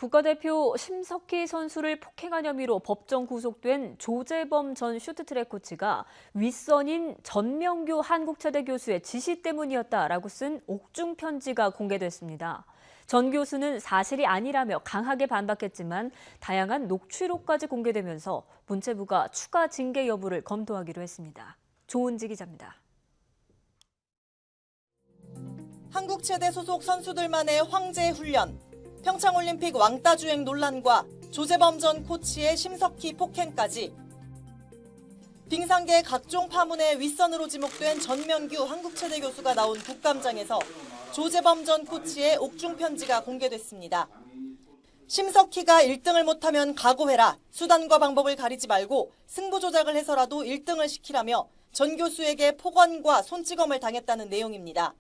국가대표 심석희 선수를 폭행한 혐의로 법정 구속된 조재범 전 쇼트트랙 코치가 윗선인 전명규 한국체대 교수의 지시 때문이었다라고 쓴 옥중 편지가 공개됐습니다. 전 교수는 사실이 아니라며 강하게 반박했지만 다양한 녹취록까지 공개되면서 문체부가 추가 징계 여부를 검토하기로 했습니다. 조은지 기자입니다. 한국체대 소속 선수들만의 황제 훈련, 평창올림픽 왕따 주행 논란과 조재범 전 코치의 심석희 폭행까지 빙상계 각종 파문의 윗선으로 지목된 전명규 한국체대 교수가 나온 국감장에서 조재범 전 코치의 옥중 편지가 공개됐습니다. 심석희가 1등을 못하면 각오해라. 수단과 방법을 가리지 말고 승부 조작을 해서라도 1등을 시키라며 전 교수에게 폭언과 손찌검을 당했다는 내용입니다.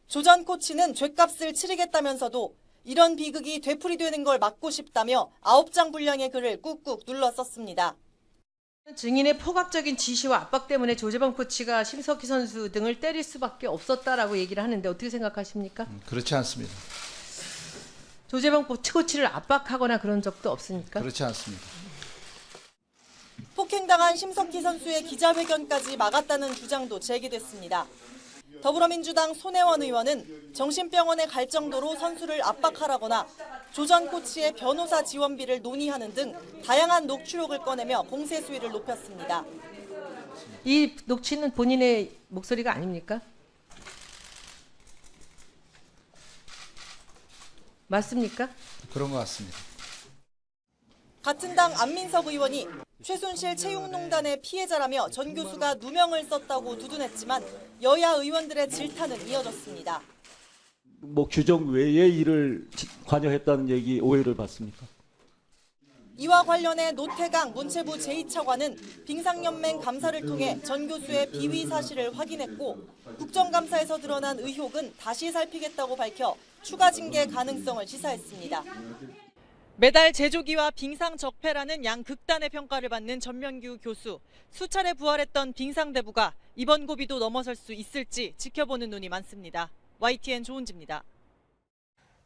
조 전 코치는 죗값을 치르겠다면서도 이런 비극이 되풀이되는 걸 막고 싶다며 9장 분량의 글을 꾹꾹 눌러 썼습니다. 증인의 포괄적인 지시와 압박 때문에 조재범 코치가 심석희 선수 등을 때릴 수밖에 없었다라고 얘기를 하는데 어떻게 생각하십니까? 그렇지 않습니다. 조재범 코치를 압박하거나 그런 적도 없습니까? 그렇지 않습니다. 폭행당한 심석희 선수의 기자회견까지 막았다는 주장도 제기됐습니다. 더불어민주당 손혜원 의원은 정신병원에 갈 정도로 선수를 압박하라거나 조 전 코치의 변호사 지원비를 논의하는 등 다양한 녹취록을 꺼내며 공세 수위를 높였습니다. 이 녹취는 본인의 목소리가 아닙니까? 맞습니까? 그런 것 같습니다. 같은 당 안민석 의원이 최순실 채용농단의 피해자라며 전 교수가 누명을 썼다고 두둔했지만 여야 의원들의 질타는 이어졌습니다. 규정 외의 일을 관여했다는 얘기 오해를 받습니까? 이와 관련해 노태강 문체부 제2차관은 빙상연맹 감사를 통해 전 교수의 비위 사실을 확인했고 국정감사에서 드러난 의혹은 다시 살피겠다고 밝혀 추가 징계 가능성을 시사했습니다. 매달 제조기와 빙상 적폐라는 양극단의 평가를 받는 전명규 교수. 수차례 부활했던 빙상대부가 이번 고비도 넘어설 수 있을지 지켜보는 눈이 많습니다. YTN 조은지입니다.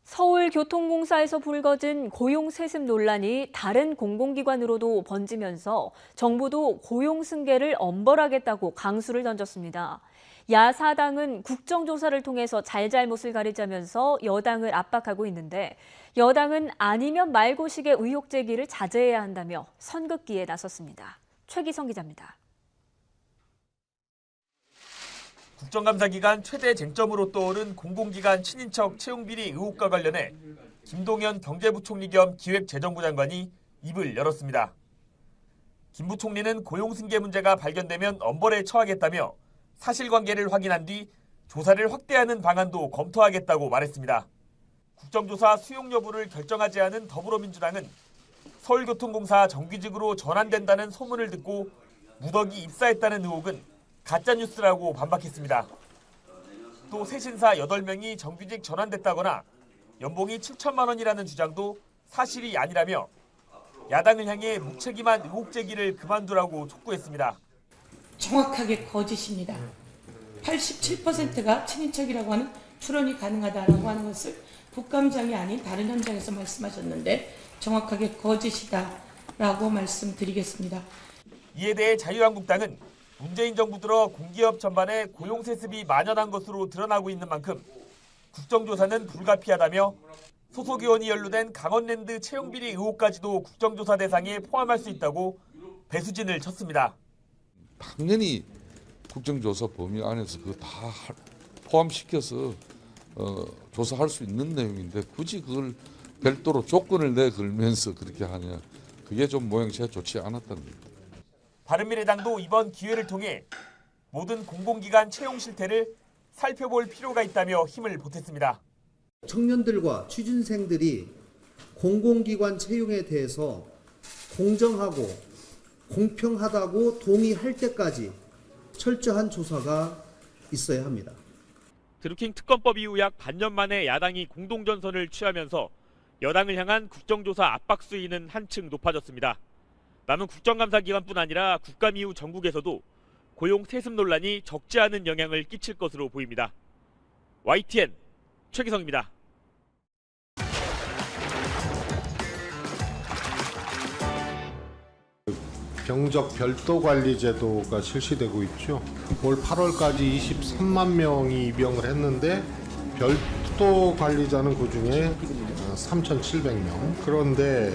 서울교통공사에서 불거진 고용세습 논란이 다른 공공기관으로도 번지면서 정부도 고용승계를 엄벌하겠다고 강수를 던졌습니다. 야사당은 국정조사를 통해서 잘잘못을 가리자면서 여당을 압박하고 있는데 여당은 아니면 말고식의 의혹 제기를 자제해야 한다며 선긋기에 나섰습니다. 최기성 기자입니다. 국정감사 기간 최대 쟁점으로 떠오른 공공기관 친인척 채용비리 의혹과 관련해 김동연 경제부총리 겸 기획재정부 장관이 입을 열었습니다. 김 부총리는 고용승계 문제가 발견되면 엄벌에 처하겠다며 사실관계를 확인한 뒤 조사를 확대하는 방안도 검토하겠다고 말했습니다. 국정조사 수용 여부를 결정하지 않은 더불어민주당은 서울교통공사 정규직으로 전환된다는 소문을 듣고 무더기 입사했다는 의혹은 가짜뉴스라고 반박했습니다. 또 새 신사 8명이 정규직 전환됐다거나 연봉이 7천만 원이라는 주장도 사실이 아니라며 야당을 향해 무책임한 의혹 제기를 그만두라고 촉구했습니다. 정확하게 거짓입니다. 87%가 친인척이라고 하는 추론이 가능하다고 하는 것을 국감장이 아닌 다른 현장에서 말씀하셨는데 정확하게 거짓이다라고 말씀드리겠습니다. 이에 대해 자유한국당은 문재인 정부 들어 공기업 전반에 고용세습이 만연한 것으로 드러나고 있는 만큼 국정조사는 불가피하다며 소속 의원이 연루된 강원랜드 채용비리 의혹까지도 국정조사 대상에 포함할 수 있다고 배수진을 쳤습니다. 당연히 국정조사 범위 안에서 그거 다 포함시켜서 조사할 수 있는 내용인데 굳이 그걸 별도로 조건을 내걸면서 그렇게 하냐. 그게 좀 모양새가 좋지 않았다는 겁니다. 바른미래당도 이번 기회를 통해 모든 공공기관 채용 실태를 살펴볼 필요가 있다며 힘을 보탰습니다. 청년들과 취준생들이 공공기관 채용에 대해서 공정하고 공평하다고 동의할 때까지 철저한 조사가 있어야 합니다. 드루킹 특검법 이후 약 반년 만에 야당이 공동전선을 취하면서 여당을 향한 국정조사 압박 수위는 한층 높아졌습니다. 남은 국정감사 기간뿐 아니라 국감 이후 전국에서도 고용 세습 논란이 적지 않은 영향을 끼칠 것으로 보입니다. YTN 최기성입니다. 병적 별도 관리 제도가 실시되고 있죠. 올 8월까지 23만 명이 입영을 했는데 별도 관리자는 그중에 3,700명. 그런데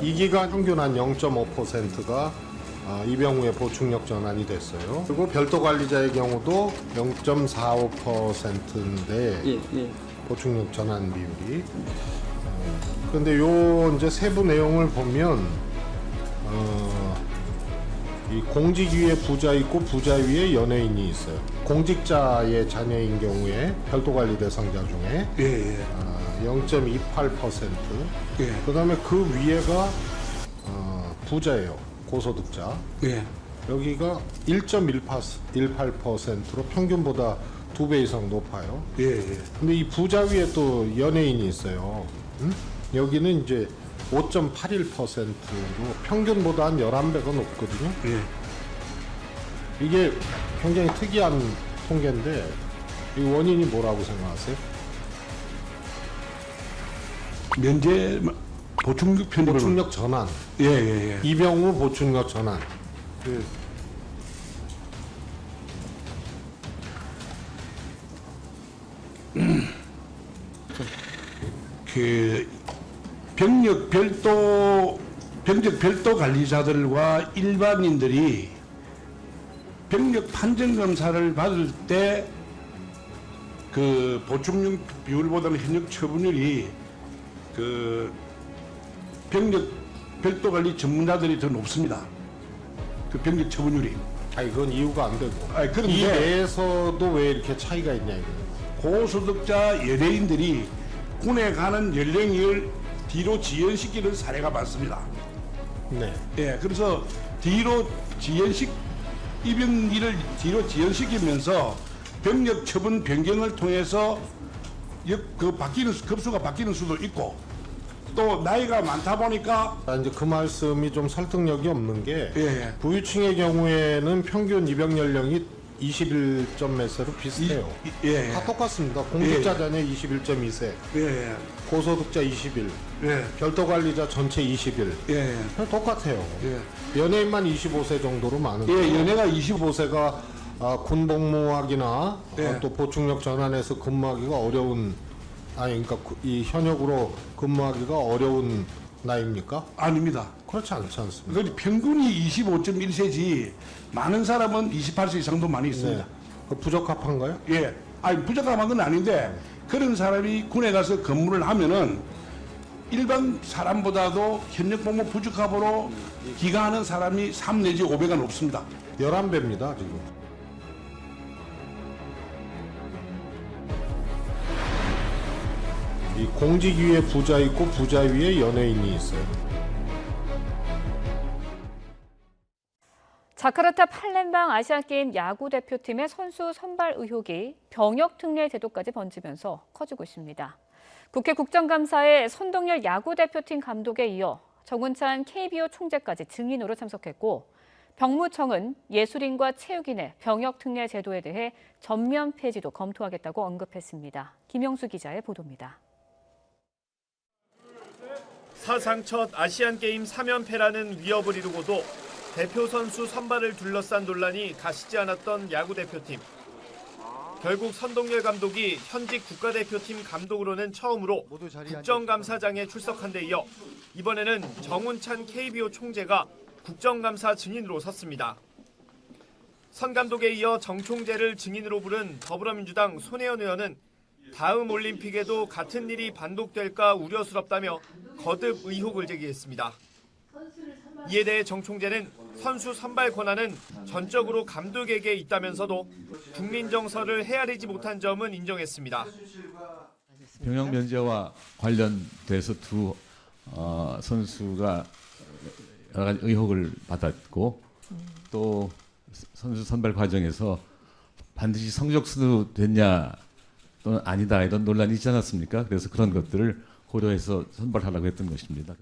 이 기간 평균 한 0.5%가 입영 후에 보충력 전환이 됐어요. 그리고 별도 관리자의 경우도 0.45%인데 보충력 전환 비율이. 그런데 요 이제 세부 내용을 보면 이 공직 위에 부자 있고 부자 위에 연예인이 있어요. 공직자의 자녀인 경우에 별도 관리 대상자 중에 0.28%. 그다음에 그 위에가 부자예요. 고소득자. 여기가 1.18%로 평균보다 2배 이상 높아요. 근데 이 부자 위에 또 연예인이 있어요. 여기는 이제 5.81%로 평균보다 한 11배가 높거든요. 이게 굉장히 특이한 통계인데 이 원인이 뭐라고 생각하세요? 면제 보충력 편입 보충력 전환. 입영 후 보충력 전환. 그 병적 별도 관리자들과 일반인들이 병력 판정 검사를 받을 때 그 보충력 비율보다는 현역 처분율이 그 병력 별도 관리 전문가들이 더 높습니다. 그 병력 처분율이. 이건 이유가 안 되고. 그런데 이 내에서도 왜 이렇게 차이가 있냐 이거예요. 고소득자 연예인들이 군에 가는 연령을 뒤로 지연시키는 사례가 많습니다. 그래서 뒤로 입영일을 뒤로 지연시키면서 병력 처분 변경을 통해서 급수가 바뀌는 수도 있고 또 나이가 많다 보니까 이제 그 말씀이 좀 설득력이 없는 게 부유층의 경우에는 평균 입영 연령이 21점 몇 세로 비슷해요. 다 똑같습니다. 공직자 자녀 21.2세, 고소득자 21, 별도 관리자 전체 21. 똑같아요. 연예인만 25세 정도로 많은데 연예가 25세가 군 복무하기나 또 보충력 전환해서 근무하기가 어려운 그러니까 이 현역으로 근무하기가 어려운 나이입니까? 아닙니다. 그렇지 않습니다. 평균이 25.1세지 많은 사람은 28세 이상도 많이 있습니다. 부적합한가요? 부적합한 건 아닌데 그런 사람이 군에 가서 근무를 하면은 일반 사람보다도 현역 복무 부적합으로 기가하는 사람이 3 내지 5배가 높습니다. 11배입니다, 지금. 이 공직 위에 부자 있고 부자 위에 연예인이 있어요. 자카르타 팔렘방 아시안게임 야구 대표팀의 선수 선발 의혹이 병역 특례 제도까지 번지면서 커지고 있습니다. 국회 국정감사에 손동열 야구 대표팀 감독에 이어 정운찬 KBO 총재까지 증인으로 참석했고 병무청은 예술인과 체육인의 병역 특례 제도에 대해 전면 폐지도 검토하겠다고 언급했습니다. 김영수 기자의 보도입니다. 사상 첫 아시안게임 3연패라는 위협을 이루고도 대표 선수 선발을 둘러싼 논란이 가시지 않았던 야구 대표팀. 결국 선동열 감독이 현직 국가대표팀 감독으로는 처음으로 국정감사장에 출석한 데 이어 이번에는 정운찬 KBO 총재가 국정감사 증인으로 섰습니다. 선 감독에 이어 정 총재를 증인으로 부른 더불어민주당 손혜원 의원은 다음 올림픽에도 같은 일이 반복될까 우려스럽다며 거듭 의혹을 제기했습니다. 이에 대해 정 총재는 선수 선발 권한은 전적으로 감독에게 있다면서도 국민 정서를 헤아리지 못한 점은 인정했습니다. 병역 면제와 관련돼서 두 선수가 여러 가지 의혹을 받았고 또 선수 선발 과정에서 반드시 성적순으로 됐냐 또는 아니다 이런 논란이 있지 않았습니까? 그래서 그런 것들을 고려해서 선발하라고 했던 것입니다.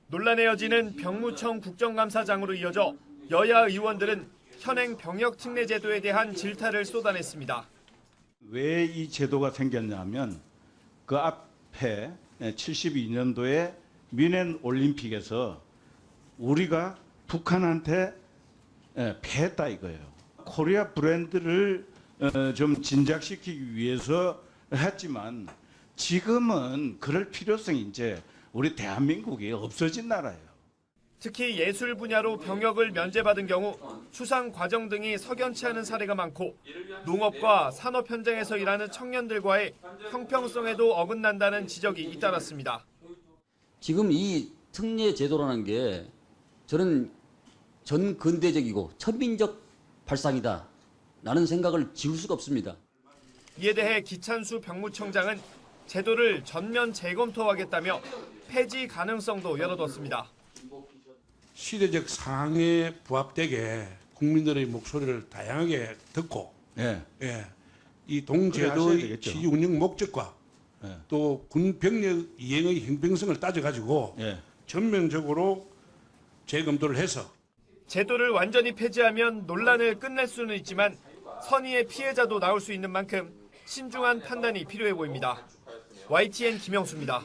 논란의 여지는 병무청 국정감사장으로 이어져 여야 의원들은 현행 병역 특례 제도에 대한 질타를 쏟아냈습니다. 왜 이 제도가 생겼냐면 그 앞에 72년도에 뮌헨 올림픽에서 우리가 북한한테 패했다 이거예요. 코리아 브랜드를 좀 진작시키기 위해서 했지만 지금은 그럴 필요성이 이제 우리 대한민국이 없어진 나라예요. 특히 예술 분야로 병역을 면제받은 경우 수상 과정 등이 석연치 않은 사례가 많고 농업과 산업 현장에서 일하는 청년들과의 형평성에도 어긋난다는 지적이 잇따랐습니다. 지금 이 특례 제도라는 게 저는 전 근대적이고 천민적 발상이다라는 생각을 지울 수가 없습니다. 이에 대해 기찬수 병무청장은 제도를 전면 재검토하겠다며 폐지 가능성도 열어뒀습니다. 시대적 상황에 부합되게 국민들의 목소리를 다양하게 듣고 이 동제도의 시기 운영 목적과 또 군 병력 이행의 형평성을 따져가지고 전면적으로 재검토를 해서 제도를 완전히 폐지하면 논란을 끝낼 수는 있지만 선의의 피해자도 나올 수 있는 만큼 신중한 판단이 필요해 보입니다. YTN 김영수입니다.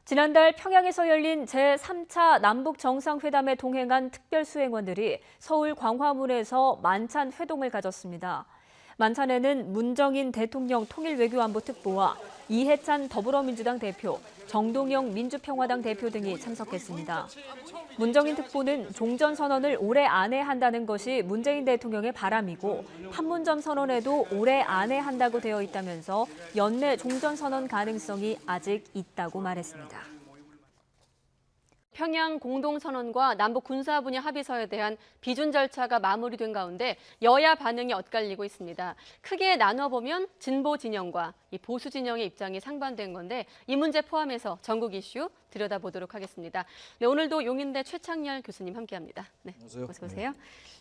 지난달 평양에서 열린 제3차 남북 정상회담에 동행한 특별수행원들이 서울 광화문에서 만찬 회동을 가졌습니다. 만찬에는 문정인 대통령 통일외교안보특보와 이해찬 더불어민주당 대표, 정동영 민주평화당 대표 등이 참석했습니다. 문정인 특보는 종전선언을 올해 안에 한다는 것이 문재인 대통령의 바람이고 판문점 선언에도 올해 안에 한다고 되어 있다면서 연내 종전선언 가능성이 아직 있다고 말했습니다. 평양 공동선언과 남북 군사 분야 합의서에 대한 비준 절차가 마무리된 가운데 여야 반응이 엇갈리고 있습니다. 크게 나눠보면 진보 진영과 이 보수 진영의 입장이 상반된 건데 이 문제 포함해서 전국 이슈 들여다보도록 하겠습니다. 네, 오늘도 용인대 최창렬 교수님 함께합니다. 네, 어서 오세요. 네.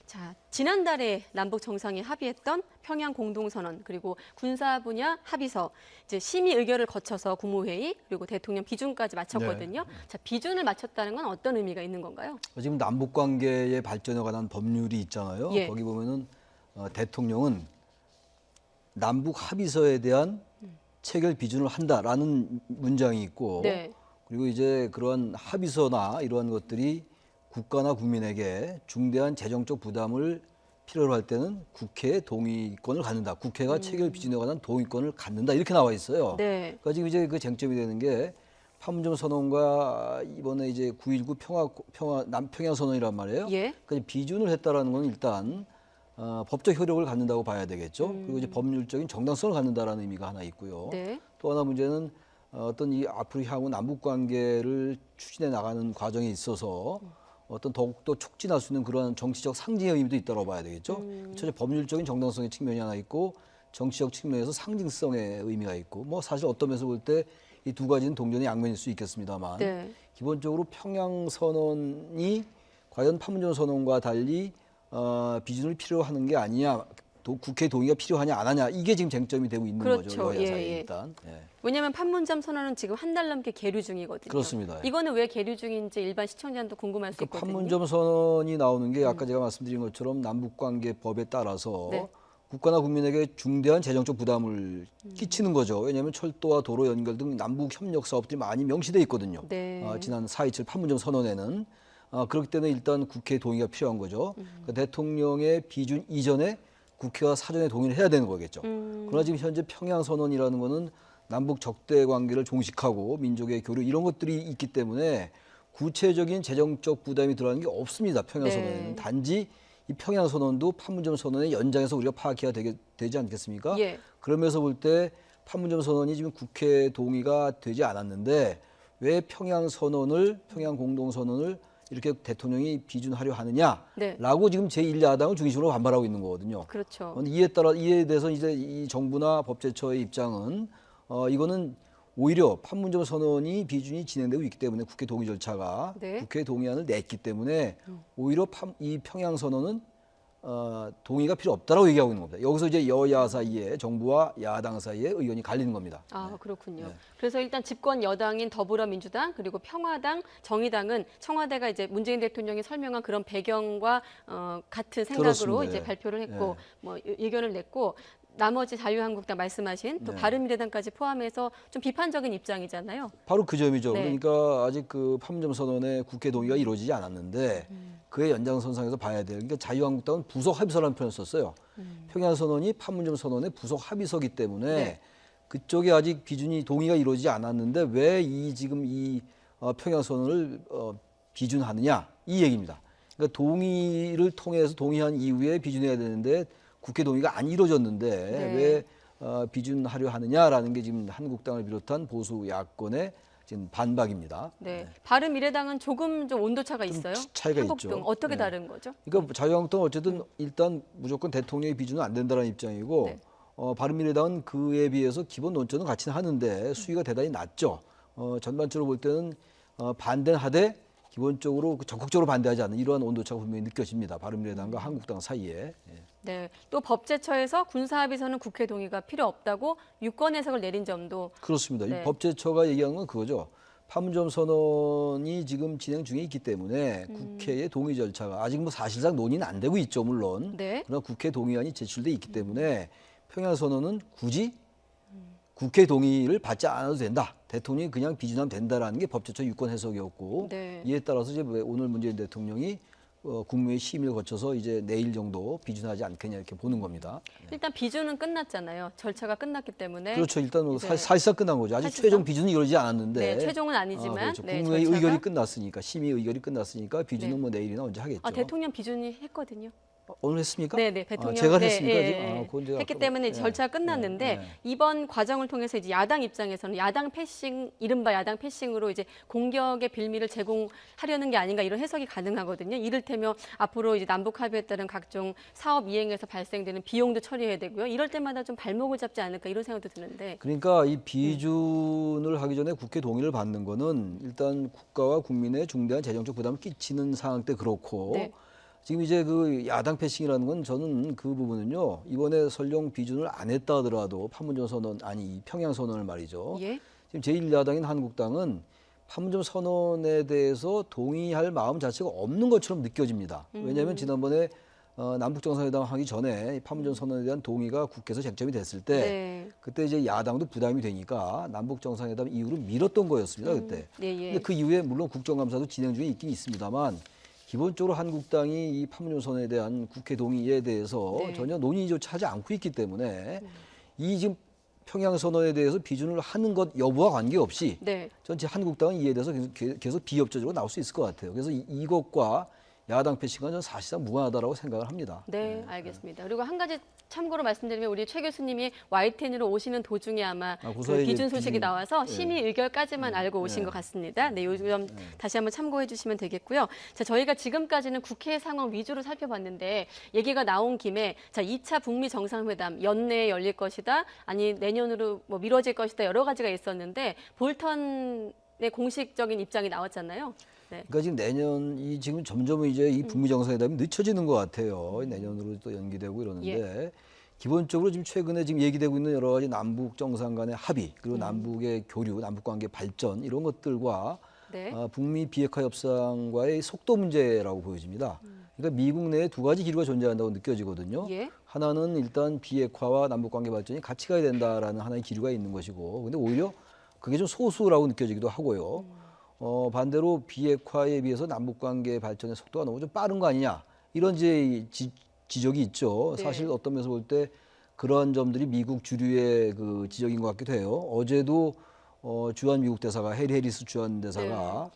자, 지난달에 남북 정상이 합의했던 평양 공동선언 그리고 군사 분야 합의서 이제 심의 의결을 거쳐서 국무회의 그리고 대통령 비준까지 마쳤거든요. 네. 자, 비준을 마쳤다는 건 어떤 의미가 있는 건가요? 지금 남북 관계의 발전에 관한 법률이 있잖아요. 예. 거기 보면은 대통령은 남북 합의서에 대한 체결 비준을 한다라는 문장이 있고 네. 그리고 이제 그런 합의서나 이러한 것들이 국가나 국민에게 중대한 재정적 부담을 필요로 할 때는 국회의 동의권을 갖는다. 국회가 체결 비준에 관한 동의권을 갖는다. 이렇게 나와 있어요. 네. 그러니까 지금 이제 그 쟁점이 되는 게 판문점 선언과 이번에 이제 9.19 남평양 선언이란 말이에요. 예. 그러니까 비준을 했다라는 건 일단 법적 효력을 갖는다고 봐야 되겠죠. 그리고 이제 법률적인 정당성을 갖는다라는 의미가 하나 있고요. 네. 또 하나 문제는 어떤 이 앞으로 향후 남북 관계를 추진해 나가는 과정에 있어서 어떤 더욱더 촉진할 수 있는 그런 정치적 상징의 의미도 있다고 봐야 되겠죠. 첫째 법률적인 정당성의 측면이 하나 있고 정치적 측면에서 상징성의 의미가 있고 뭐 사실 어떤 면에서 볼 때 이 두 가지는 동전의 양면일 수 있겠습니다만 네. 기본적으로 평양 선언이 과연 판문점 선언과 달리 비준을 필요하는 게 아니냐, 국회 동의가 필요하냐 안 하냐 이게 지금 쟁점이 되고 있는 그렇죠. 거죠. 여야 사이에 예. 일단. 예. 왜냐하면 판문점 선언은 지금 한 달 넘게 계류 중이거든요. 그렇습니다. 이거는 왜 계류 중인지 일반 시청자도 궁금할 수 그러니까 있거든요. 판문점 선언이 나오는 게 아까 제가 말씀드린 것처럼 남북관계법에 따라서 네. 국가나 국민에게 중대한 재정적 부담을 끼치는 거죠. 왜냐하면 철도와 도로 연결 등 남북 협력 사업들이 많이 명시돼 있거든요. 네. 지난 4.27 판문점 선언에는 그렇기 때문에 일단 국회 동의가 필요한 거죠. 그러니까 대통령의 비준 이전에 국회가 사전에 동의를 해야 되는 거겠죠. 그러나 지금 현재 평양 선언이라는 거는 남북 적대 관계를 종식하고 민족의 교류 이런 것들이 있기 때문에 구체적인 재정적 부담이 들어가는 게 없습니다. 평양 선언에는. 네. 단지 이 평양 선언도 판문점 선언의 연장에서 우리가 파악해야 되지 않겠습니까? 예. 그러면서 볼 때 판문점 선언이 지금 국회 동의가 되지 않았는데 왜 평양 공동 선언을 이렇게 대통령이 비준하려 하느냐라고 네. 지금 제1야당을 중심으로 반발하고 있는 거거든요. 그렇죠. 이에 대해서 이제 이 정부나 법제처의 입장은 이거는 오히려 판문점 선언이 비준이 진행되고 있기 때문에 국회 동의 절차가 네. 국회 동의안을 냈기 때문에 오히려 이 평양 선언은 동의가 필요 없다라고 얘기하고 있는 겁니다. 여기서 이제 여야 사이에 정부와 야당 사이에 의견이 갈리는 겁니다. 아, 그렇군요. 네. 그래서 일단 집권 여당인 더불어민주당 그리고 평화당, 정의당은 청와대가 이제 문재인 대통령이 설명한 그런 배경과 같은 생각으로 그렇습니다. 이제 예. 발표를 했고 예. 뭐 의견을 냈고 나머지 자유한국당 말씀하신 또 네. 바른미래당까지 포함해서 좀 비판적인 입장이잖아요. 바로 그 점이죠. 네. 그러니까 아직 그 판문점 선언의 국회 동의가 이루어지지 않았는데 그의 연장선상에서 봐야 돼요. 그러니까 자유한국당은 부속 합의서라는 표현을 썼어요. 평양 선언이 판문점 선언의 부속 합의서기 때문에 네. 그쪽에 아직 비준이 동의가 이루어지지 않았는데 왜 지금 평양 선언을 비준하느냐 이 얘기입니다. 그러니까 동의를 통해서 동의한 이후에 비준해야 되는데 국회 동의가 안 이루어졌는데 네. 왜 비준하려 하느냐라는 게 지금 한국당을 비롯한 보수 야권의 지금 반박입니다. 네. 바른미래당은 조금 좀 온도차가 있어요. 차이가 한국당 있죠. 어떻게 네. 다른 거죠? 그러니까 자유한국당은 어쨌든 일단 무조건 대통령의 비준은 안 된다는 입장이고 네. 바른미래당은 그에 비해서 기본 논조는 같이 하는데 수위가 대단히 낮죠. 전반적으로 볼 때는 반대는 하되 기본적으로 적극적으로 반대하지 않는 이러한 온도차가 분명히 느껴집니다. 바른미래당과 한국당 사이에. 예. 네. 또 법제처에서 군사합의서는 국회 동의가 필요 없다고 유권 해석을 내린 점도 그렇습니다. 네. 이 법제처가 얘기한 건 그거죠. 판문점 선언이 지금 진행 중에 있기 때문에 국회의 동의 절차가 아직 뭐 사실상 논의는 안 되고 있죠, 물론. 네. 그러나 국회 동의안이 제출돼 있기 때문에 평양 선언은 굳이 국회 동의를 받지 않아도 된다. 대통령이 그냥 비준하면 된다라는 게 법제처 유권 해석이었고 네. 이에 따라서 이제 오늘 문재인 대통령이 국무회의 심의를 거쳐서 이제 내일 정도 비준하지 않겠냐 이렇게 보는 겁니다. 일단 비준은 끝났잖아요. 절차가 끝났기 때문에. 그렇죠. 일단 뭐 이제 사실상 끝난 거죠. 아직 사실상? 최종 비준은 이루어지지 않았는데. 네, 최종은 아니지만 그렇죠. 네, 국무회의 절차가- 의결이 끝났으니까 심의 의결이 끝났으니까 비준은 네. 뭐 내일이나 언제 하겠죠. 대통령 비준이 했거든요. 오늘 했습니까? 네, 대통령 제가 네, 했습니까 예, 지금? 예. 그건 제가 했기 아까 때문에 예. 절차가 끝났는데 예, 예. 이번 과정을 통해서 이제 야당 입장에서는 야당 패싱, 이른바 야당 패싱으로 이제 공격의 빌미를 제공하려는 게 아닌가 이런 해석이 가능하거든요. 이를테면 앞으로 이제 남북 합의에 따른 각종 사업 이행에서 발생되는 비용도 처리해야 되고요. 이럴 때마다 좀 발목을 잡지 않을까 이런 생각도 드는데. 그러니까 이 비준을 하기 전에 국회 동의를 받는 거는 일단 국가와 국민의 중대한 재정적 부담을 끼치는 상황 때 그렇고 네. 지금 이제 그 야당 패싱이라는 건 저는 그 부분은요 이번에 설령 비준을 안 했다 하더라도 판문점 선언 아니 평양 선언을 말이죠. 예. 지금 제1야당인 한국당은 판문점 선언에 대해서 동의할 마음 자체가 없는 것처럼 느껴집니다. 왜냐하면 지난번에 남북 정상회담 하기 전에 판문점 선언에 대한 동의가 국회에서 쟁점이 됐을 때 네. 그때 이제 야당도 부담이 되니까 남북 정상회담 이후로 미뤘던 거였습니다. 그때. 예, 예. 근데 그 이후에 물론 국정감사도 진행 중에 있긴 있습니다만 기본적으로 한국당이 이 판문점 선언에 대한 국회 동의에 대해서 네. 전혀 논의조차 하지 않고 있기 때문에 이 지금 평양 선언에 대해서 비준을 하는 것 여부와 관계없이 네. 전체 한국당은 이에 대해서 계속 비협조적으로 나올 수 있을 것 같아요. 그래서 이것과 야당 패싱은 저는 사실상 무관하다라고 생각을 합니다. 네, 알겠습니다. 그리고 한 가지 참고로 말씀드리면 우리 최 교수님이 YTN으로 오시는 도중에 아마 그 고소해 비준 이제 소식이 비준- 나와서 예. 심의 의결까지만 알고 오신 것 같습니다. 네, 요점 다시 한번 참고해 주시면 되겠고요. 자, 저희가 지금까지는 국회 상황 위주로 살펴봤는데 얘기가 나온 김에 자, 2차 북미 정상회담 연내에 열릴 것이다. 아니 내년으로 뭐 미뤄질 것이다. 여러 가지가 있었는데 볼턴의 공식적인 입장이 나왔잖아요. 네. 그러니까 지금 내년 지금 점점 이제 이 북미 정상회담이 늦춰지는 것 같아요. 내년으로 또 연기되고 이러는데 기본적으로 지금 최근에 지금 얘기되고 있는 여러 가지 남북 정상 간의 합의 그리고 남북의 교류, 남북 관계 발전 이런 것들과 네. 북미 비핵화 협상과의 속도 문제라고 보여집니다. 그러니까 미국 내에 두 가지 기류가 존재한다고 느껴지거든요. 예. 하나는 일단 비핵화와 남북 관계 발전이 같이 가야 된다라는 하나의 기류가 있는 것이고, 근데 오히려 그게 좀 소수라고 느껴지기도 하고요. 반대로 비핵화에 비해서 남북 관계 발전의 속도가 너무 좀 빠른 거 아니냐 이런 지적이 있죠. 네. 사실 어떤 면에서 볼 때 그러한 점들이 미국 주류의 그 지적인 것 같기도 해요. 어제도 주한 미국 대사가 해리 해리스 주한 대사가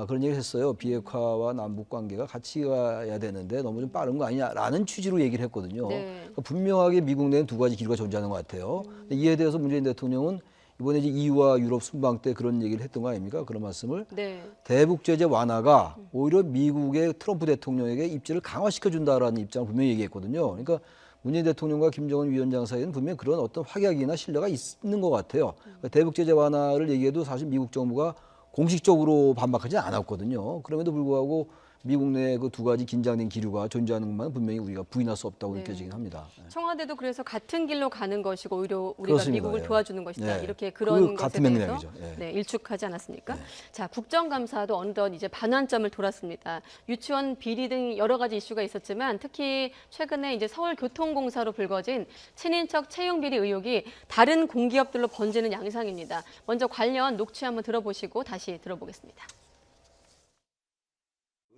그런 얘기를 했어요. 비핵화와 남북 관계가 같이 가야 되는데 너무 좀 빠른 거 아니냐라는 취지로 얘기를 했거든요. 네. 그러니까 분명하게 미국 내에는 두 가지 기류가 존재하는 것 같아요. 근데 이에 대해서 문재인 대통령은 이번에 이제 EU와 유럽 순방 때 그런 얘기를 했던 거 아닙니까? 그런 말씀을. 네. 대북 제재 완화가 오히려 미국의 트럼프 대통령에게 입지를 강화시켜 준다라는 입장을 분명히 얘기했거든요. 그러니까 문재인 대통령과 김정은 위원장 사이에는 분명히 그런 어떤 확약이나 신뢰가 있는 것 같아요. 그러니까 대북 제재 완화를 얘기해도 사실 미국 정부가 공식적으로 반박하지 않았거든요. 그럼에도 불구하고 미국 내 그 두 가지 긴장된 기류가 존재하는 것만 분명히 우리가 부인할 수 없다고 네. 느껴지긴 합니다. 청와대도 그래서 같은 길로 가는 것이고 오히려 우리가 그렇습니다. 미국을 예. 도와주는 것이다. 네. 이렇게 그 그런 것에 같은 대해서 맥락이죠. 예. 네, 일축하지 않았습니까? 자, 국정감사도 어느덧 이제 반환점을 돌았습니다. 유치원 비리 등 여러 가지 이슈가 있었지만 특히 최근에 이제 서울교통공사로 불거진 친인척 채용 비리 의혹이 다른 공기업들로 번지는 양상입니다. 먼저 관련 녹취 한번 들어보시고 다시 들어보겠습니다.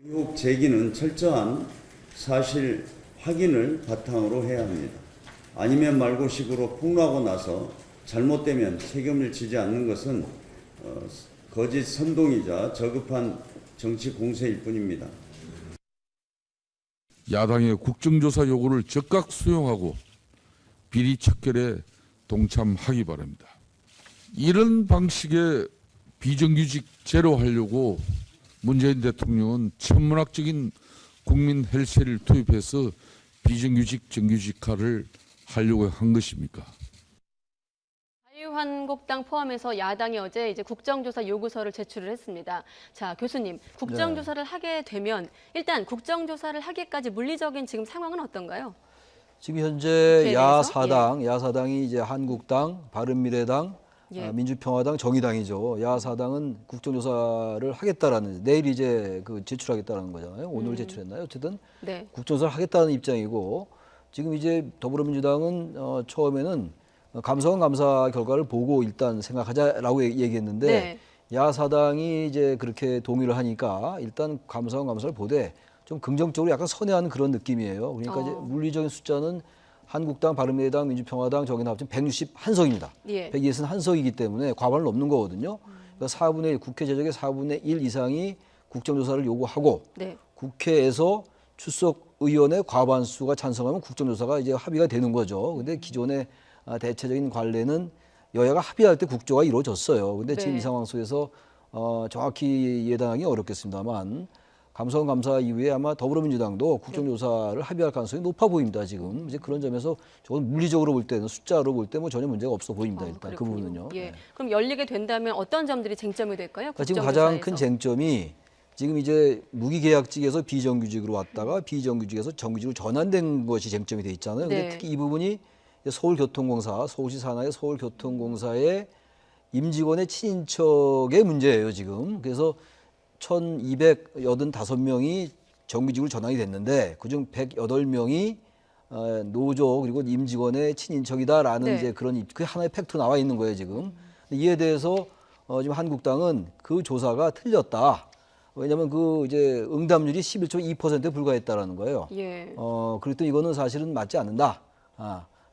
의혹 제기는 철저한 사실 확인을 바탕으로 해야 합니다. 아니면 말고식으로 폭로하고 나서 잘못되면 책임을 지지 않는 것은 거짓 선동이자 저급한 정치 공세일 뿐입니다. 야당의 국정조사 요구를 적극 수용하고 비리 척결에 동참하기 바랍니다. 이런 방식의 비정규직 제로하려고 문재인 대통령은 천문학적인 국민 헬스를 투입해서 비정규직 정규직화를 하려고 한 것입니까? 자유한국당 포함해서 야당이 어제 이제 국정조사 요구서를 제출을 했습니다. 자, 교수님, 국정조사를 하게 되면 일단 국정조사를 하기까지 물리적인 지금 상황은 어떤가요? 지금 현재 대해서? 야사당이 이제 한국당, 바른미래당, 예. 민주평화당, 정의당이죠. 야사당은 국정조사를 하겠다라는 내일 이제 그 제출하겠다라는 거잖아요. 오늘 제출했나요? 어쨌든 네. 국정조사를 하겠다는 입장이고 지금 이제 더불어민주당은 처음에는 감사원 감사 결과를 보고 일단 생각하자라고 얘기했는데 네. 야사당이 이제 그렇게 동의를 하니까 일단 감사원 감사를 보되 좀 긍정적으로 약간 선회하는 그런 느낌이에요. 그러니까 이제 물리적인 숫자는 한국당, 바른미래당, 민주평화당, 정의당 합치면 161석입니다. 예. 161석이기 때문에 과반을 넘는 거거든요. 그러니까 4분의 1, 국회 재적의 4분의 1 이상이 국정조사를 요구하고 네. 국회에서 출석 의원의 과반수가 찬성하면 국정조사가 이제 합의가 되는 거죠. 근데 기존의 대체적인 관례는 여야가 합의할 때 국조가 이루어졌어요. 근데 지금 네. 이 상황 속에서 정확히 예단하기 어렵겠습니다만 감사원 감사 이후에 아마 더불어민주당도 국정조사를 합의할 가능성이 높아 보입니다. 지금 이제 그런 점에서 저건 물리적으로 볼 때는 숫자로 볼 때 뭐 전혀 문제가 없어 보입니다. 일단 그 부분은요. 예. 네. 그럼 열리게 된다면 어떤 점들이 쟁점이 될까요? 그러니까 지금 국정조사에서? 가장 큰 쟁점이 지금 이제 무기계약직에서 비정규직으로 왔다가 비정규직에서 정규직으로 전환된 것이 쟁점이 돼 있잖아요. 근데 네. 특히 이 부분이 서울교통공사, 서울시 산하의 서울교통공사의 임직원의 친인척의 문제예요, 지금. 그래서 1,285명이 정규직으로 전환이 됐는데 그중 108명이 노조 그리고 임직원의 친인척이다라는 네. 이제 그런 그 하나의 팩트 나와 있는 거예요, 지금. 근데 이에 대해서 지금 한국당은 그 조사가 틀렸다. 왜냐하면 그 이제 응답률이 11.2%에 불과했다라는 거예요. 예. 그랬더니 이거는 사실은 맞지 않는다.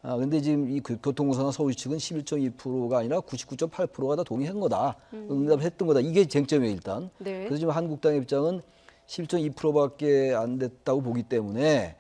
근데 지금 이 교통공사나 서울시 측은 11.2%가 아니라 99.8%가 다 동의한 거다. 응답했던 거다. 이게 쟁점이에요, 일단. 네. 그래서 지금 한국당의 입장은 11.2%밖에 안 됐다고 보기 때문에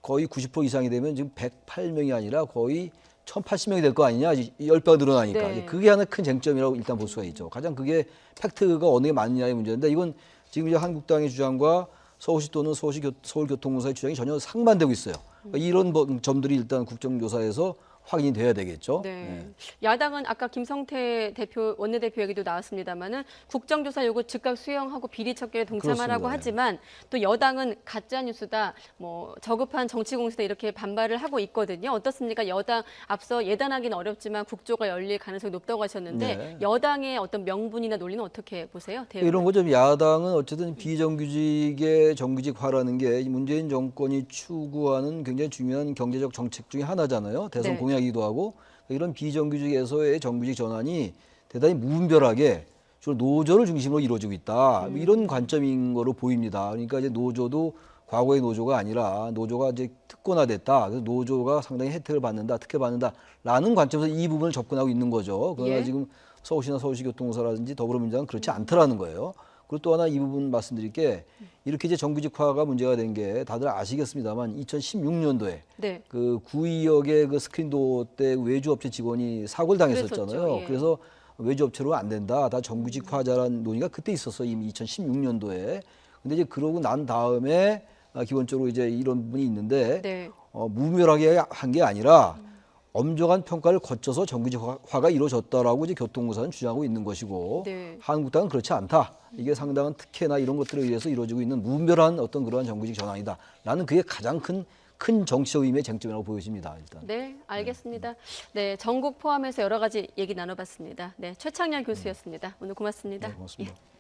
거의 90% 이상이 되면 지금 108명이 아니라 거의 1,080명이 될 거 아니냐. 10배가 늘어나니까. 네. 그게 하나 큰 쟁점이라고 일단 볼 수가 있죠. 가장 그게 팩트가 어느 게 맞느냐의 문제인데 이건 지금 이제 한국당의 주장과 서울시 또는 서울교통공사의 주장이 전혀 상반되고 있어요. 그러니까 이런 점들이 일단 국정조사에서 확인이 돼야 되겠죠. 네. 야당은 아까 김성태 대표 원내대표 얘기도 나왔습니다만은 국정조사 요구 즉각 수용하고 비리 척결에 동참하라고 그렇습니다. 하지만 또 여당은 가짜 뉴스다, 뭐 저급한 정치 공세다 이렇게 반발을 하고 있거든요. 어떻습니까? 여당 앞서 예단하기는 어렵지만 국조가 열릴 가능성이 높다고 하셨는데 네. 여당의 어떤 명분이나 논리는 어떻게 보세요? 대응은? 이런 거죠. 야당은 어쨌든 비정규직의 정규직화라는 게 문재인 정권이 추구하는 굉장히 중요한 경제적 정책 중에 하나잖아요. 대선 네. 공약이기도 하고 이런 비정규직에서의 정규직 전환이 대단히 무분별하게 주로 노조를 중심으로 이루어지고 있다. 이런 관점인 거로 보입니다. 그러니까 이제 노조도 과거의 노조가 아니라 노조가 이제 특권화됐다. 그래서 노조가 상당히 혜택을 받는다, 특혜 받는다라는 관점에서 이 부분을 접근하고 있는 거죠. 그러나 예. 지금 서울시나 서울시교통공사라든지 더불어민주당은 그렇지 않더라는 거예요. 그리고 또 하나 이 부분 말씀드릴 게 이렇게 이제 정규직화가 문제가 된 게 다들 아시겠습니다만 2016년도에 네. 그 구의역의 그 스크린도 때 외주업체 직원이 사고를 당했었잖아요. 그랬었죠. 예. 그래서 외주업체로 안 된다. 다 정규직화하자라는 논의가 그때 있었어요. 이미 2016년도에. 근데 이제 그러고 난 다음에 기본적으로 이제 이런 부분이 있는데 네. 무분별하게 한 게 아니라 엄정한 평가를 거쳐서 정규직화가 이루어졌다라고 이제 교통공사는 주장하고 있는 것이고 네. 한국당은 그렇지 않다. 이게 상당한 특혜나 이런 것들에 의해서 이루어지고 있는 무분별한 어떤 그러한 정규직 전환이다라는 그게 가장 큰 정치적 의미의 쟁점이라고 보여집니다. 일단. 네, 알겠습니다. 네, 전국 포함해서 여러 가지 얘기 나눠봤습니다. 네, 최창렬 교수였습니다. 오늘 고맙습니다. 네, 고맙습니다. 예.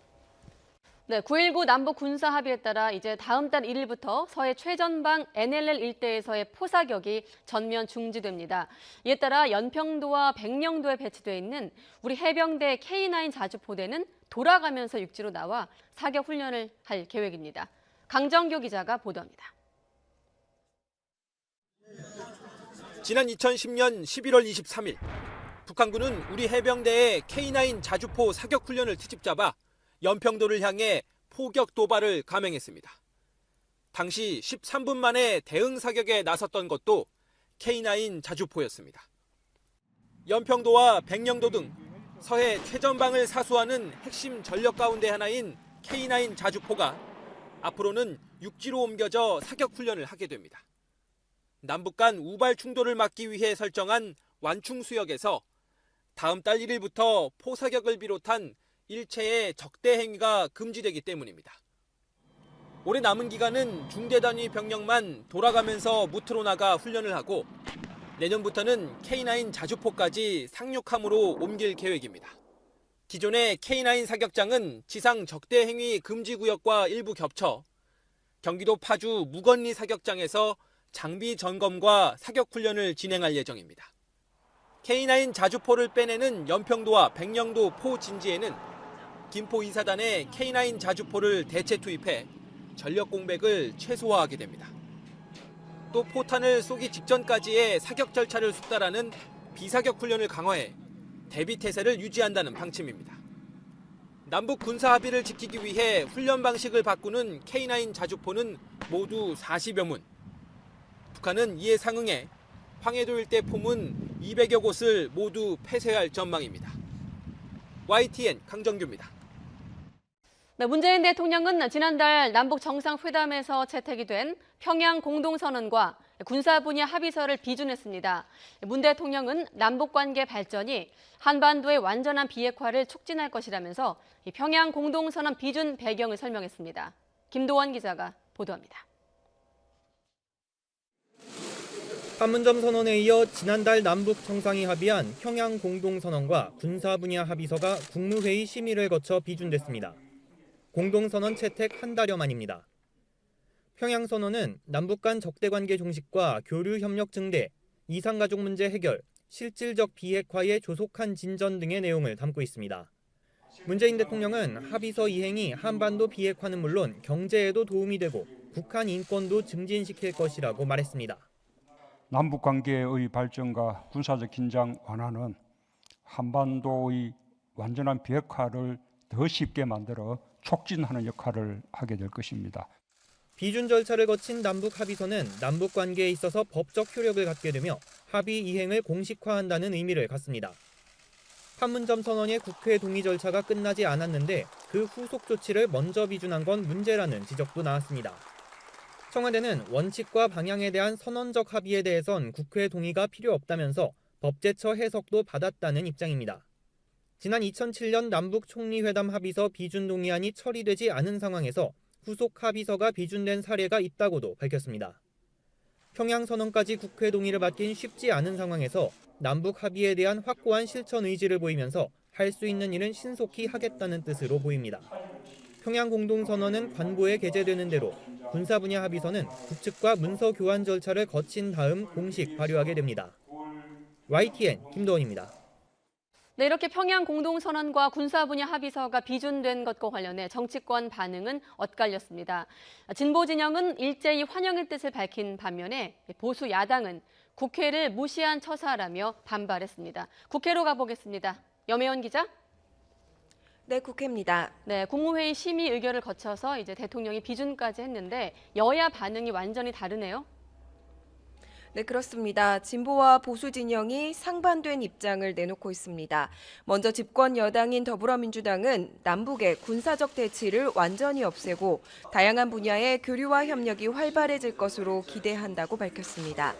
네, 9.19 남북 군사 합의에 따라 이제 다음 달 1일부터 서해 최전방 NLL 일대에서의 포사격이 전면 중지됩니다. 이에 따라 연평도와 백령도에 배치되어 있는 우리 해병대 K9 자주포대는 돌아가면서 육지로 나와 사격 훈련을 할 계획입니다. 강정규 기자가 보도합니다. 지난 2010년 11월 23일 북한군은 우리 해병대의 K9 자주포 사격 훈련을 트집 잡아 연평도를 향해 포격 도발을 감행했습니다. 당시 13분 만에 대응 사격에 나섰던 것도 K9 자주포였습니다. 연평도와 백령도 등 서해 최전방을 사수하는 핵심 전력 가운데 하나인 K9 자주포가 앞으로는 육지로 옮겨져 사격 훈련을 하게 됩니다. 남북 간 우발 충돌을 막기 위해 설정한 완충수역에서 다음 달 1일부터 포사격을 비롯한 일체의 적대 행위가 금지되기 때문입니다. 올해 남은 기간은 중대 단위 병력만 돌아가면서 무트로 나가 훈련을 하고 내년부터는 K9 자주포까지 상륙함으로 옮길 계획입니다. 기존의 K9 사격장은 지상 적대 행위 금지 구역과 일부 겹쳐 경기도 파주 무건리 사격장에서 장비 점검과 사격 훈련을 진행할 예정입니다. K9 자주포를 빼내는 연평도와 백령도 포 진지에는 김포 2사단의 K9 자주포를 대체 투입해 전력 공백을 최소화하게 됩니다. 또 포탄을 쏘기 직전까지의 사격 절차를 숙달하는 비사격 훈련을 강화해 대비 태세를 유지한다는 방침입니다. 남북 군사 합의를 지키기 위해 훈련 방식을 바꾸는 K9 자주포는 모두 40여 문. 북한은 이에 상응해 황해도 일대 포문 200여 곳을 모두 폐쇄할 전망입니다. YTN 강정규입니다. 네, 문재인 대통령은 지난달 남북 정상회담에서 채택이 된 평양 공동선언과 군사 분야 합의서를 비준했습니다. 문 대통령은 남북관계 발전이 한반도의 완전한 비핵화를 촉진할 것이라면서 이 평양 공동선언 비준 배경을 설명했습니다. 김도원 기자가 보도합니다. 판문점 선언에 이어 지난달 남북 정상이 합의한 평양 공동선언과 군사 분야 합의서가 국무회의 심의를 거쳐 비준됐습니다. 공동선언 채택 한 달여 만입니다. 평양선언은 남북 간 적대관계 종식과 교류 협력 증대, 이산가족 문제 해결, 실질적 비핵화에 조속한 진전 등의 내용을 담고 있습니다. 문재인 대통령은 합의서 이행이 한반도 비핵화는 물론 경제에도 도움이 되고 북한 인권도 증진시킬 것이라고 말했습니다. 남북관계의 발전과 군사적 긴장 완화는 한반도의 완전한 비핵화를 더 쉽게 만들어 촉진하는 역할을 하게 될 것입니다. 비준 절차를 거친 남북 합의서는 남북 관계에 있어서 법적 효력을 갖게 되며 합의 이행을 공식화한다는 의미를 갖습니다. 판문점 선언의 국회 동의 절차가 끝나지 않았는데 그 후속 조치를 먼저 비준한 건 문제라는 지적도 나왔습니다. 청와대는 원칙과 방향에 대한 선언적 합의에 대해선 국회 동의가 필요 없다면서 법제처 해석도 받았다는 입장입니다. 지난 2007년 남북 총리회담 합의서 비준 동의안이 처리되지 않은 상황에서 후속 합의서가 비준된 사례가 있다고도 밝혔습니다. 평양선언까지 국회 동의를 받긴 쉽지 않은 상황에서 남북 합의에 대한 확고한 실천 의지를 보이면서 할 수 있는 일은 신속히 하겠다는 뜻으로 보입니다. 평양 공동선언은 관보에 게재되는 대로 군사 분야 합의서는 북측과 문서 교환 절차를 거친 다음 공식 발효하게 됩니다. YTN 김도원입니다. 네, 이렇게 평양 공동선언과 군사 분야 합의서가 비준된 것과 관련해 정치권 반응은 엇갈렸습니다. 진보 진영은 일제히 환영의 뜻을 밝힌 반면에 보수 야당은 국회를 무시한 처사라며 반발했습니다. 국회로 가보겠습니다. 염혜원 기자. 네, 국회입니다. 네, 국무회의 심의 의결을 거쳐서 이제 대통령이 비준까지 했는데 여야 반응이 완전히 다르네요. 네, 그렇습니다. 진보와 보수 진영이 상반된 입장을 내놓고 있습니다. 먼저 집권 여당인 더불어민주당은 남북의 군사적 대치를 완전히 없애고 다양한 분야의 교류와 협력이 활발해질 것으로 기대한다고 밝혔습니다.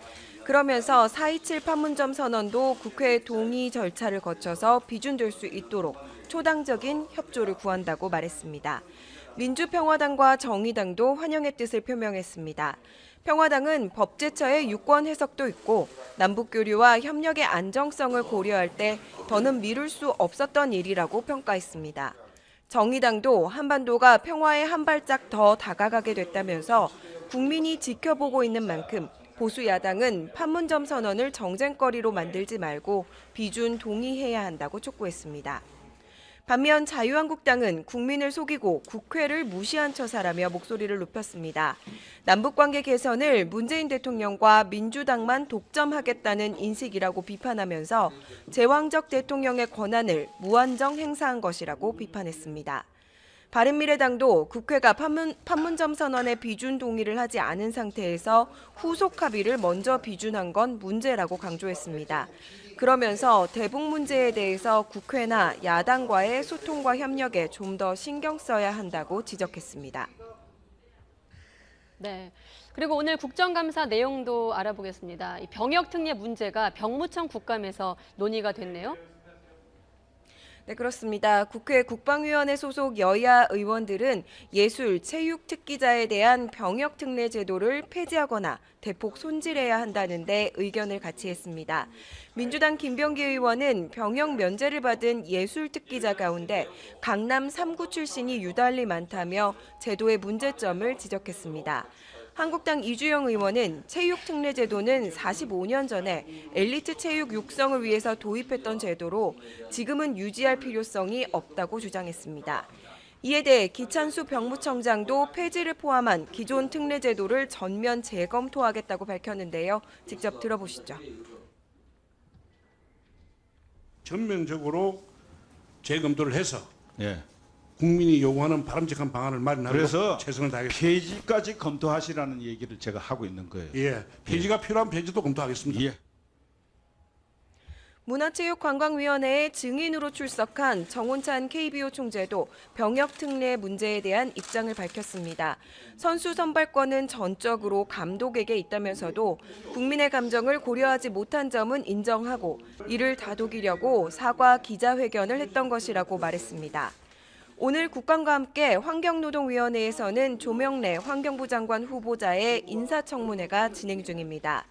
그러면서 4.27 판문점 선언도 국회 동의 절차를 거쳐서 비준될 수 있도록 초당적인 협조를 구한다고 말했습니다. 민주평화당과 정의당도 환영의 뜻을 표명했습니다. 평화당은 법제처의 유권 해석도 있고 남북 교류와 협력의 안정성을 고려할 때 더는 미룰 수 없었던 일이라고 평가했습니다. 정의당도 한반도가 평화에 한 발짝 더 다가가게 됐다면서 국민이 지켜보고 있는 만큼 보수 야당은 판문점 선언을 정쟁거리로 만들지 말고 비준 동의해야 한다고 촉구했습니다. 반면 자유한국당은 국민을 속이고 국회를 무시한 처사라며 목소리를 높였습니다. 남북관계 개선을 문재인 대통령과 민주당만 독점하겠다는 인식이라고 비판하면서 제왕적 대통령의 권한을 무한정 행사한 것이라고 비판했습니다. 바른미래당도 국회가 판문점 선언에 비준 동의를 하지 않은 상태에서 후속 합의를 먼저 비준한 건 문제라고 강조했습니다. 그러면서 대북 문제에 대해서 국회나 야당과의 소통과 협력에 좀 더 신경 써야 한다고 지적했습니다. 네. 그리고 오늘 국정감사 내용도 알아보겠습니다. 이 병역 특례 문제가 병무청 국감에서 논의가 됐네요. 네, 그렇습니다. 국회 국방위원회 소속 여야 의원들은 예술, 체육 특기자에 대한 병역 특례 제도를 폐지하거나 대폭 손질해야 한다는데 의견을 같이 했습니다. 민주당 김병기 의원은 병역 면제를 받은 예술 특기자 가운데 강남 3구 출신이 유달리 많다며 제도의 문제점을 지적했습니다. 한국당 이주영 의원은 체육특례 제도는 45년 전에 엘리트 체육 육성을 위해서 도입했던 제도로 지금은 유지할 필요성이 없다고 주장했습니다. 이에 대해 기찬수 병무청장도 폐지를 포함한 기존 특례 제도를 전면 재검토하겠다고 밝혔는데요. 직접 들어보시죠. 전면적으로 재검토를 해서 국민이 요구하는 바람직한 방안을 마련하도록 그래서 최선을 다하겠습니다. 폐지까지 검토하시라는 얘기를 제가 하고 있는 거예요. 예, 폐지가 필요한 폐지도 검토하겠습니다. 예. 문화체육관광위원회에 증인으로 출석한 정원찬 KBO 총재도 병역 특례 문제에 대한 입장을 밝혔습니다. 선수 선발권은 전적으로 감독에게 있다면서도 국민의 감정을 고려하지 못한 점은 인정하고 이를 다독이려고 사과 기자회견을 했던 것이라고 말했습니다. 오늘 국감과 함께 환경노동위원회에서는 조명래 환경부 장관 후보자의 인사청문회가 진행 중입니다.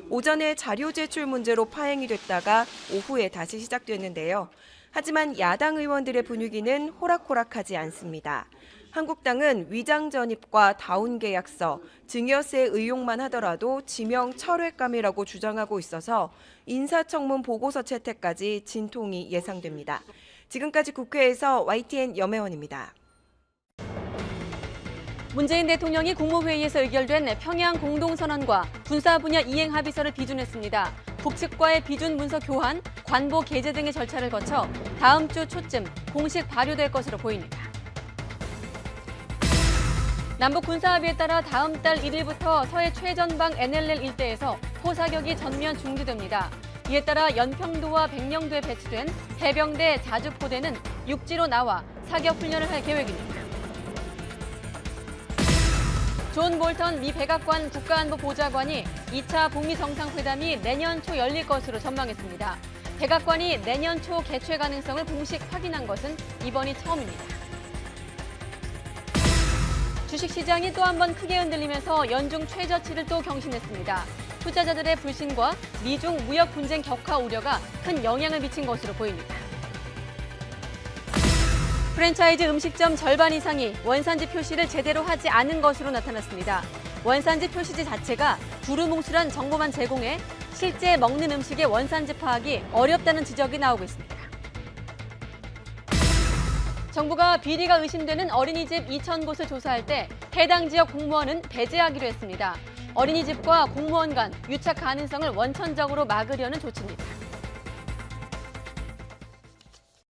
오전에 자료 제출 문제로 파행이 됐다가 오후에 다시 시작됐는데요. 하지만 야당 의원들의 분위기는 호락호락하지 않습니다. 한국당은 위장 전입과 다운 계약서, 증여세 의혹만 하더라도 지명 철회감이라고 주장하고 있어서 인사청문 보고서 채택까지 진통이 예상됩니다. 지금까지 국회에서 YTN 염혜원입니다. 문재인 대통령이 국무회의에서 의결된 평양 공동선언과 군사 분야 이행 합의서를 비준했습니다. 북측과의 비준 문서 교환, 관보 게재 등의 절차를 거쳐 다음 주 초쯤 공식 발효될 것으로 보입니다. 남북 군사합의에 따라 다음 달 1일부터 서해 최전방 NLL 일대에서 포사격이 전면 중지됩니다. 이에 따라 연평도와 백령도에 배치된 해병대 자주포대는 육지로 나와 사격 훈련을 할 계획입니다. 존 볼턴 미 백악관 국가안보보좌관이 2차 북미 정상회담이 내년 초 열릴 것으로 전망했습니다. 백악관이 내년 초 개최 가능성을 공식 확인한 것은 이번이 처음입니다. 주식시장이 또 한 번 크게 흔들리면서 연중 최저치를 또 경신했습니다. 투자자들의 불신과 미중 무역 분쟁 격화 우려가 큰 영향을 미친 것으로 보입니다. 프랜차이즈 음식점 절반 이상이 원산지 표시를 제대로 하지 않은 것으로 나타났습니다. 원산지 표시지 자체가 두루뭉술한 정보만 제공해 실제 먹는 음식의 원산지 파악이 어렵다는 지적이 나오고 있습니다. 정부가 비리가 의심되는 어린이집 2,000곳을 조사할 때 해당 지역 공무원은 배제하기로 했습니다. 어린이집과 공무원 간 유착 가능성을 원천적으로 막으려는 조치입니다.